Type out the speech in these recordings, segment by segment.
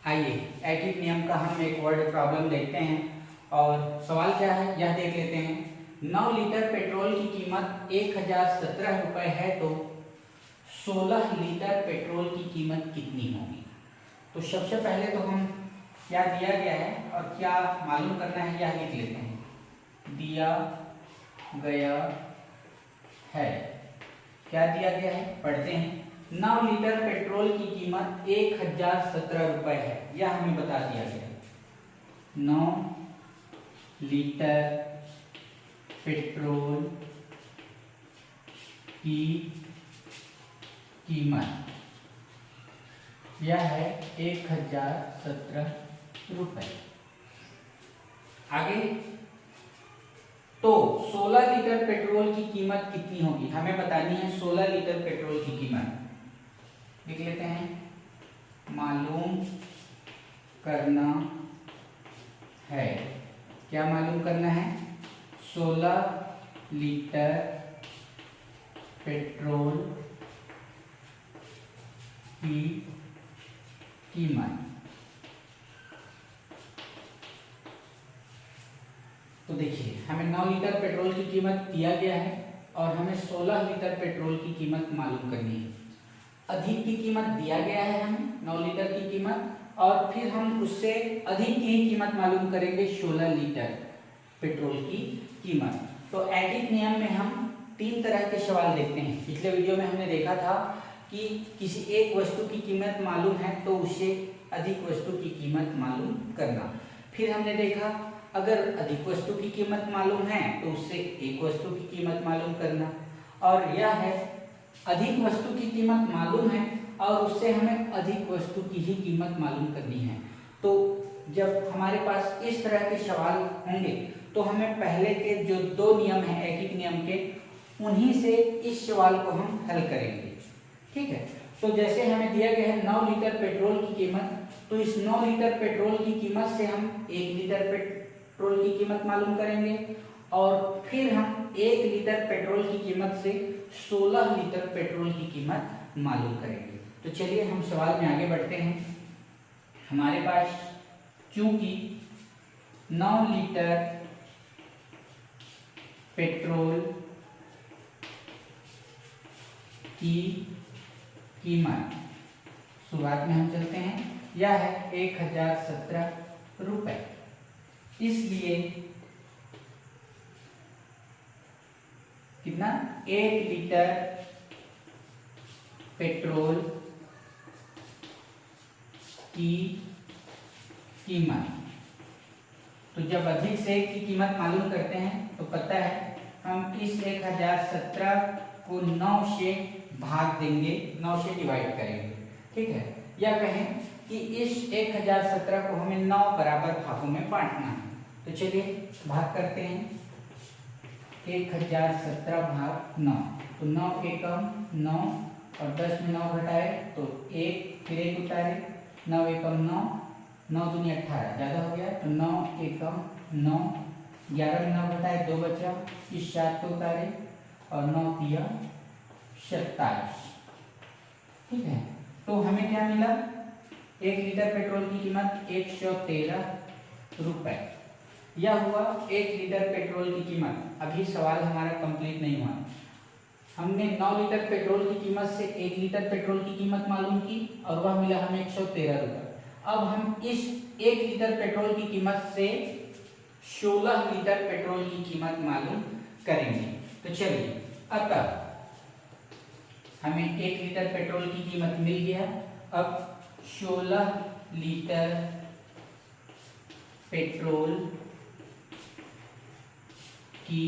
आइए एकिक नियम का हम एक वर्ड प्रॉब्लम देखते हैं और सवाल क्या है यह देख लेते हैं। 9 लीटर पेट्रोल की कीमत 1017 रुपये है तो 16 लीटर पेट्रोल की कीमत कितनी होगी। तो सबसे पहले तो हम क्या दिया गया है और क्या मालूम करना है यह लिख लेते हैं। दिया गया है, क्या दिया गया है पढ़ते हैं। 9 लीटर पेट्रोल की कीमत 1017 रुपये है, यह हमें बता दिया गया है। 9 लीटर पेट्रोल की कीमत यह है 1017 रुपये। आगे तो 16 लीटर पेट्रोल की कीमत कितनी होगी, हमें बतानी है 16 लीटर पेट्रोल की कीमत। लिख लेते हैं, मालूम करना है। क्या मालूम करना है? 16 लीटर पेट्रोल की कीमत। तो देखिए हमें 9 लीटर पेट्रोल की कीमत दिया गया है और हमें 16 लीटर पेट्रोल की कीमत मालूम करनी है। अधिक की कीमत दिया गया है हमें 9 लीटर की कीमत और फिर हम उससे अधिक की कीमत मालूम करेंगे 16 लीटर पेट्रोल की कीमत। तो एकिक नियम में हम 3 तरह के सवाल देखते हैं। पिछले वीडियो में हमने देखा था कि किसी एक वस्तु की कीमत मालूम है तो उससे अधिक वस्तु की कीमत मालूम करना। फिर हमने देखा अगर अधिक वस्तु की कीमत मालूम है तो उससे एक वस्तु की कीमत मालूम करना। और यह है अधिक वस्तु की कीमत मालूम है और उससे हमें अधिक वस्तु की ही कीमत मालूम करनी है। तो जब हमारे पास इस तरह के सवाल होंगे तो हमें पहले के जो 2 नियम हैं एकिक नियम के, उन्हीं से इस सवाल को हम हल करेंगे। ठीक है, तो जैसे हमें दिया गया है 9 लीटर पेट्रोल की कीमत, तो इस 9 लीटर पेट्रोल की कीमत से हम 1 लीटर पेट्रोल की कीमत मालूम करेंगे और फिर हम 1 लीटर पेट्रोल की कीमत से 16 लीटर पेट्रोल की कीमत मालूम करेंगे। तो चलिए हम सवाल में आगे बढ़ते हैं। हमारे पास चूंकि 9 लीटर पेट्रोल की कीमत, शुरुआत में हम चलते हैं, यह है 1017 रुपये। इसलिए कितना 1 लीटर पेट्रोल की कीमत। तो जब अधिक से की कीमत मालूम करते हैं तो पता है हम इस 1017 को 9 से भाग देंगे, 9 से डिवाइड करेंगे। ठीक है, या कहें कि इस 1017 को हमें 9 बराबर भागों में बांटना है। तो चलिए भाग करते हैं। 1017 भाग 9, तो 9 एकम 9 और 10 में 9 घटाए तो 1, फिर 1 उतारे, 9 एकम 9, 9 दूनी 18, ज़्यादा हो गया तो 9 एकम 9, 11 में 9 घटाए 2 बचा, इस 7 को उतारे और 9 तिया 27। ठीक है, तो हमें क्या मिला? 1 लीटर पेट्रोल की कीमत 113 रुपये। यह हुआ 1 लीटर पेट्रोल की कीमत। अभी सवाल हमारा कंप्लीट नहीं हुआ। हमने 9 लीटर पेट्रोल की कीमत से 1 लीटर पेट्रोल की कीमत मालूम की और वह मिला हमें 113 रुपये। अब हम इस 1 लीटर पेट्रोल की कीमत से 16 लीटर पेट्रोल की कीमत मालूम करेंगे। तो चलिए, अतः हमें 1 लीटर पेट्रोल की कीमत मिल गया। अब 16 लीटर पेट्रोल की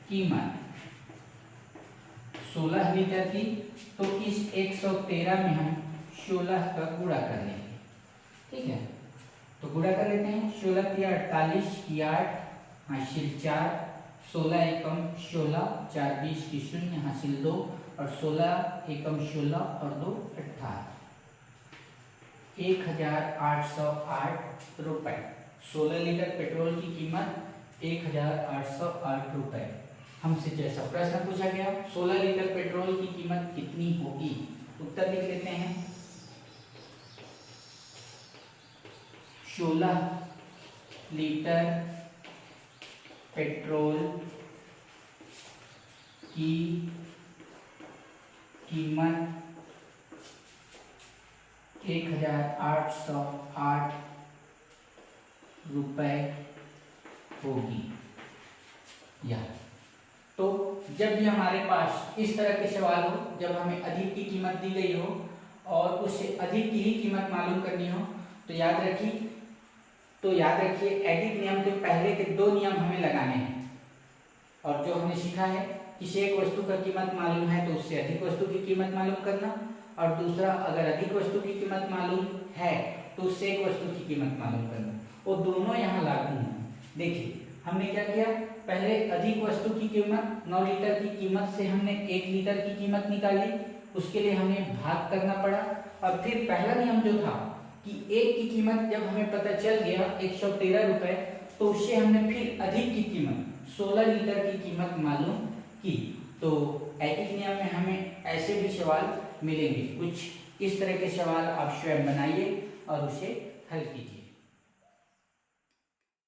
कीमत 16 लीटर की, तो इस 113 में हम 16 का गुणा कर लेंगे। ठीक है, तो गुणा कर लेते हैं। 16 तिया 48 की 8 हासिल 4, 16 एकम 16, 4 20 की 0 हासिल 2 और 16 एकम 16 और 2 18, 1808 रुपये। 16 लीटर पेट्रोल की कीमत 1808 रुपये। हमसे जैसा प्रश्न पूछा गया 16 लीटर पेट्रोल की कीमत कितनी होगी, उत्तर लिख लेते हैं। 16 लीटर पेट्रोल की कीमत 1808 रुपए होगी। या तो जब भी हमारे पास इस तरह के सवाल हो, जब हमें अधिक की कीमत दी गई हो और उससे अधिक की ही कीमत मालूम करनी हो, तो याद रखिए एडिट नियम के पहले के 2 नियम हमें लगाने हैं। और जो हमने सीखा है, किसी एक वस्तु का कीमत मालूम है तो उससे अधिक वस्तु की कीमत मालूम करना, और दूसरा अगर अधिक वस्तु की कीमत मालूम है तो उससे एक वस्तु की कीमत मालूम करना। वो दोनों यहाँ लागू हैं। देखिए हमने क्या किया, पहले अधिक वस्तु की कीमत 9 लीटर की कीमत से हमने 1 लीटर की कीमत निकाली, उसके लिए हमें भाग करना पड़ा। और फिर पहला नियम जो था कि 1 की कीमत जब हमें पता चल गया 113 रुपए, तो उससे हमने फिर अधिक की कीमत 16 लीटर की कीमत मालूम की। तो एडिट नियम में हमें ऐसे भी सवाल मिलेंगे। कुछ इस तरह के सवाल आप स्वयं बनाइए और उसे हल कीजिए।